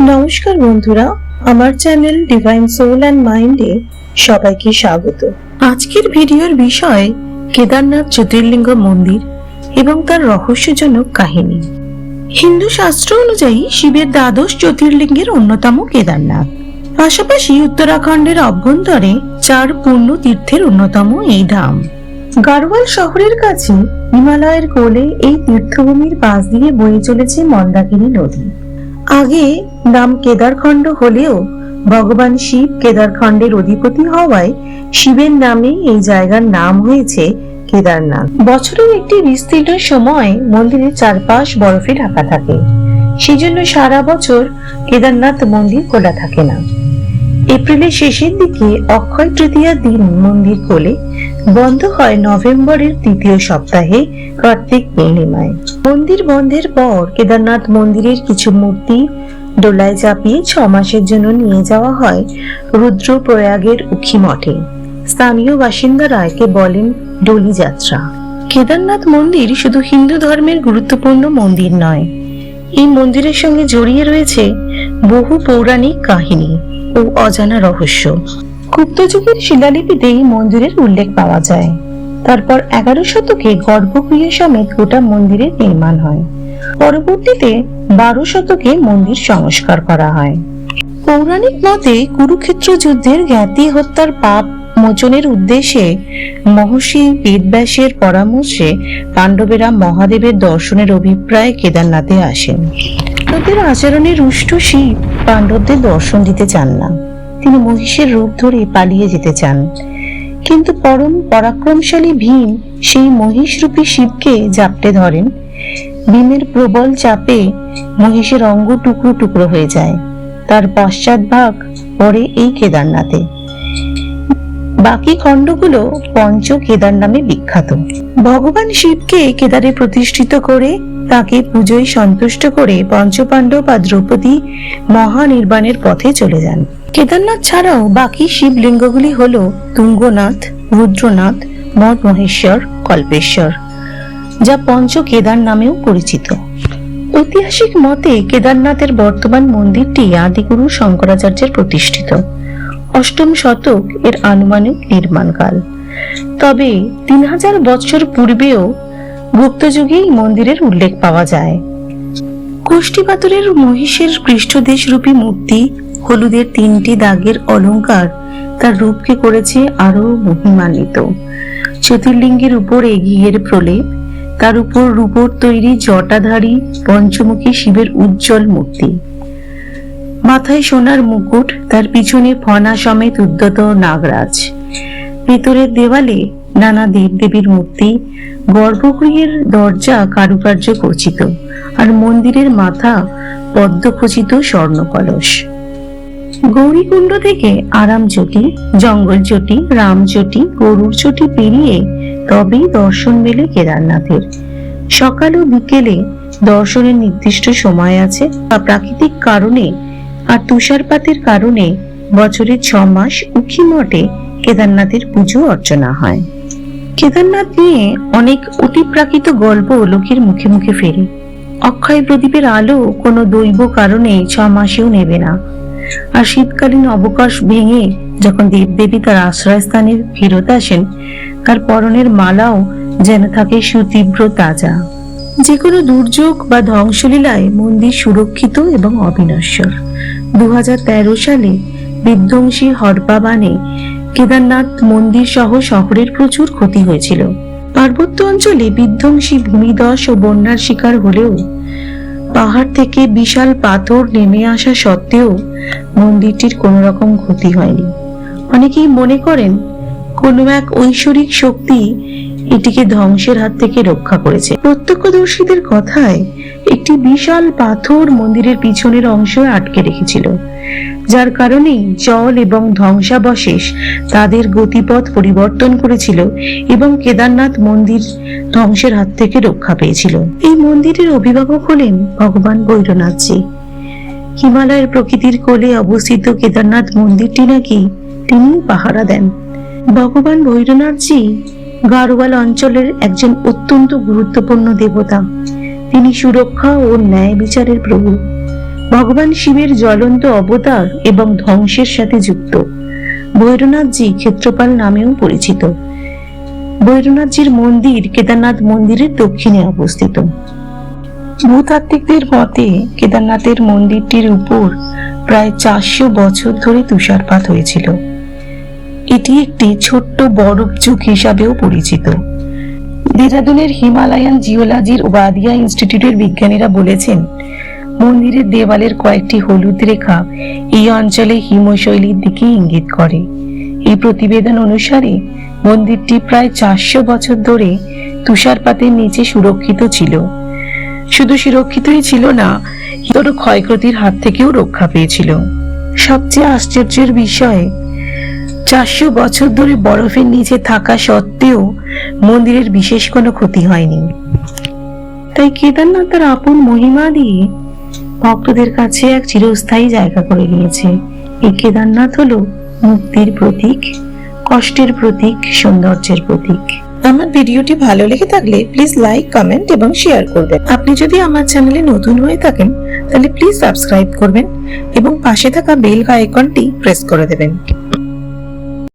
নমস্কার বন্ধুরা, আমার চ্যানেল ডিভাইন সোল অ্যান্ড মাইন্ডে সবাইকে স্বাগত। আজকের ভিডিওর বিষয় কেদারনাথ জ্যোতির্লিঙ্গ মন্দির এবং তার রহস্যজনক কাহিনী। হিন্দু শাস্ত্র অনুযায়ী শিবের দ্বাদশ জ্যোতির্লিঙ্গের অন্যতম কেদারনাথ, পাশাপাশি উত্তরাখণ্ডের অভ্যন্তরে 4 পূর্ণ তীর্থের অন্যতম এই ধাম। গাড়োয়াল শহরের কাছে হিমালয়ের কোলে এই তীর্থভূমির পাশ দিয়ে বয়ে চলেছে মন্দাকিনী নদী। আগে নাম কেদারখণ্ড হলেও ভগবান শিব কেদারখণ্ডের অধিপতি হওয়ায় শিবের নামে এই জায়গার নাম হয়েছে কেদারনাথ। বছরের একটি বিস্তীর্ণ সময় মন্দিরের চারপাশ বরফে ঢাকা থাকে, সেজন্য সারা বছর কেদারনাথ মন্দির খোলা থাকে না। এপ্রিলের শেষের দিকে অক্ষয় তৃতীয়ার দিন মন্দির খোলে, বন্ধ হয় নভেম্বরের তৃতীয় সপ্তাহে কার্তিক পূর্ণিমায়। মন্দির বন্ধের পর কেদারনাথ মন্দিরের কিছু মূর্তি দোলায় চাপিয়ে 6 মাসের জন্য নিয়ে যাওয়া হয় রুদ্রপ্রয়াগের উখি মঠে। স্থানীয় বাসিন্দারা একে বলেন ডলি যাত্রা। কেদারনাথ মন্দির শুধু হিন্দু ধর্মের গুরুত্বপূর্ণ মন্দির নয়, এই মন্দিরের সঙ্গে জড়িয়ে রয়েছে বহু পৌরাণিক কাহিনী ও অজানা রহস্য। গুপ্ত যুগের শিলালিপিতে এই মন্দিরের উল্লেখ পাওয়া যায়। তারপর 11 শতকে গর্ভগৃহ সমেত গোটা মন্দিরের নির্মাণ হয়। পরবর্তীতে 12 শতকে মন্দির সংস্কার করা হয়। পৌরাণিক মতে কুরুক্ষেত্র যুদ্ধের জ্ঞাতি হত্যার পাপ মোচনের উদ্দেশ্যে মহর্ষি বেদব্যাসের পরামর্শে পাণ্ডবেরা মহাদেবের দর্শনের অভিপ্রায়ে কেদারনাথে আসেন। তাদের আচরণে রুষ্ট শিব পাণ্ডবদের দর্শন দিতে চান না, তিনি মহিষের রূপ ধরে পালিয়ে যেতে চান। কিন্তু পরম পরাক্রমশালী ভীম সেই মহিষরূপী শিবকে জাপটে ধরেন। ভীমের প্রবল চাপে মহিষের অঙ্গ টুকরো টুকরো হয়ে যায়। তার পশ্চাৎভাগ পড়ে এই কেদারনাথে। বাকি খণ্ডগুলো পঞ্চ কেদার নামে বিখ্যাত। ভগবান শিবকে কেদারে প্রতিষ্ঠিত করে তাকে পুজোয় সন্তুষ্ট করে পঞ্চপাণ্ডব আর দ্রৌপদী মহানির্বাণের পথে চলে যান। কেদারনাথ ছাড়াও বাকি শিবলিঙ্গগুলি হলো তুঙ্গনাথ, রুদ্রনাথ, মঠ মহেশ্বর, কল্পেশ্বর, যা পঞ্চ কেদার নামেও পরিচিত। ঐতিহাসিক মতে কেদারনাথের বর্তমান মন্দিরটি আদিগুরু শঙ্করাচার্যের প্রতিষ্ঠিত। 8ম শতক এর আনুমানিক নির্মাণকাল। তবে 3000 বছর পূর্বেও গুপ্তযুগে এই মন্দিরের উল্লেখ পাওয়া যায়। কোষ্ঠী পাথরের মহিষের পৃষ্ঠদেশ রূপী মূর্তি, হলুদের 3টি দাগের অলংকার তার রূপকে করেছে আরো মহিমান্বিত। জ্যোতির্লিঙ্গের উপরে ঘিয়ের প্রলেপ, তার উপর রূপোর তৈরি জটাধারী পঞ্চমুখী শিবের উজ্জ্বল মূর্তি, মাথায় সোনার মুকুট, তার পিছনে ফনা সমেত উদ্যত নাগরাজ। ভেতরের দেওয়ালে নানা দেবদেবীর মূর্তি, গর্ভগৃহের দরজা কারুকার্য খচিত, আর মন্দিরের মাথা পদ্মখচিত স্বর্ণ কলস। গৌরীকুণ্ড থেকে আরাম চটি, জঙ্গল চটি, রাম চটি, গরুর চটি পেরিয়ে তবেই দর্শন মেলে কেদারনাথের। সকাল ও বিকেলে দর্শনের নির্দিষ্ট সময় আছে, বা প্রাকৃতিক কারণে আর তুষারপাতের কারণে বছরে 6 মাস উখি মঠে কেদারনাথের পুজো অর্চনা হয়। কেদারনাথ নিয়ে অনেক অতিপ্রাকৃত গল্প লোকের মুখে মুখে ফেরে। অক্ষয় প্রদীপের আলো কোনো দৈব কারণে 6 মাসেও নেবে না, আর শীতকালীন অবকাশ ভেঙে যখন দেবদেবী তার আশ্রয়স্থানে ফেরত আসেন, তার পরনের মালাও যেন থাকে সুতীব্র তাজা। যে কোনো দুর্যোগ বা ধ্বংসলীলায় মন্দির সুরক্ষিত এবং অবিনশ্বর। 2013 সালে বিধ্বংসী হরপা বানে কেদারনাথ মন্দির সহ শহরের প্রচুর ক্ষতি হয়েছিল। পার্বত্য অঞ্চলে বিধ্বংসী ভূমিধস ও বন্যার শিকার হলেও পাহাড় থেকে বিশাল পাথর নেমে আসা সত্ত্বেও মন্দিরটির কোনো রকম ক্ষতি হয়নি। অনেকেই মনে করেন কোনো এক ঐশ্বরিক শক্তি এটিকে ধ্বংসের হাত থেকে রক্ষা করেছে। প্রত্যক্ষদর্শীদের কথায় একটি বিশাল পাথর মন্দিরের পিছনের অংশে আটকে রেখেছিল, যার কারণে জল এবং ধ্বংসাবশেষ তাদের গতিপথ পরিবর্তন করেছিল এবং কেদারনাথ মন্দির ধ্বংসের হাত থেকে রক্ষা পেয়েছিল। এই মন্দিরের অভিভাবক হলেন ভগবান ভৈরনাথজি। হিমালয়ের প্রকৃতির কোলে অবস্থিত কেদারনাথ মন্দিরটি নাকি তিনি পাহারা দেন। ভগবান ভৈরনাথজি গাড়োয়াল অঞ্চলের একজন অত্যন্ত গুরুত্বপূর্ণ দেবতা। তিনি সুরক্ষা ও ন্যায় বিচারের প্রভু। ভগবান শিবের জ্বলন্ত অবতার এবং ধ্বংসের সাথে যুক্ত। ভৈরবনাথজি ক্ষেত্রপাল নামেও পরিচিত। ভৈরবনাথজির মন্দির কেদারনাথ মন্দিরের দক্ষিণে অবস্থিত। ভূতাত্ত্বিকদের মতে কেদারনাথের মন্দিরটির উপর প্রায় 400 বছর ধরে তুষারপাত হয়েছিল। এটি একটি ছোট্ট বরফ যুগ হিসাবেও পরিচিত। দেহরাদুনের হিমালয়ান জিওলজির ওয়াদিয়া ইনস্টিটিউটের বিজ্ঞানীরা বলেছেন, মন্দিরের দেওয়ালের কয়েকটি হলুদ রেখা এই অঞ্চলে হিমশৈলীর দিকে ইঙ্গিত করে। এই প্রতিবেদন অনুসারে মন্দিরটি প্রায় 400 বছর ধরে তুষারপাতের নিচে সুরক্ষিত ছিল। শুধু সুরক্ষিতই ছিল না, বড় ক্ষয়ক্ষতির হাত থেকেও রক্ষা পেয়েছিল। সবচেয়ে আশ্চর্যের বিষয়, 400 বছর ধরে বরফের নিচে থাকা সত্ত্বেও মন্দিরের বিশেষ কোনো ক্ষতি হয়নি। তাই কেদারনাথ তার আপন মহিমা দিয়ে ভক্তদের কাছে এক চিরস্থায়ী জায়গা করে নিয়েছে। এই কেদারনাথ হলো মুক্তির প্রতীক, কষ্টের প্রতীক, সৌন্দর্যের প্রতীক। আমার ভিডিওটি ভালো লেগে থাকলে প্লিজ লাইক, কমেন্ট এবং শেয়ার করবেন। আপনি যদি আমার চ্যানেলে নতুন হয়ে থাকেন তাহলে প্লিজ সাবস্ক্রাইব করবেন এবং পাশে থাকা বেল আইকনটি প্রেস করে দেবেন।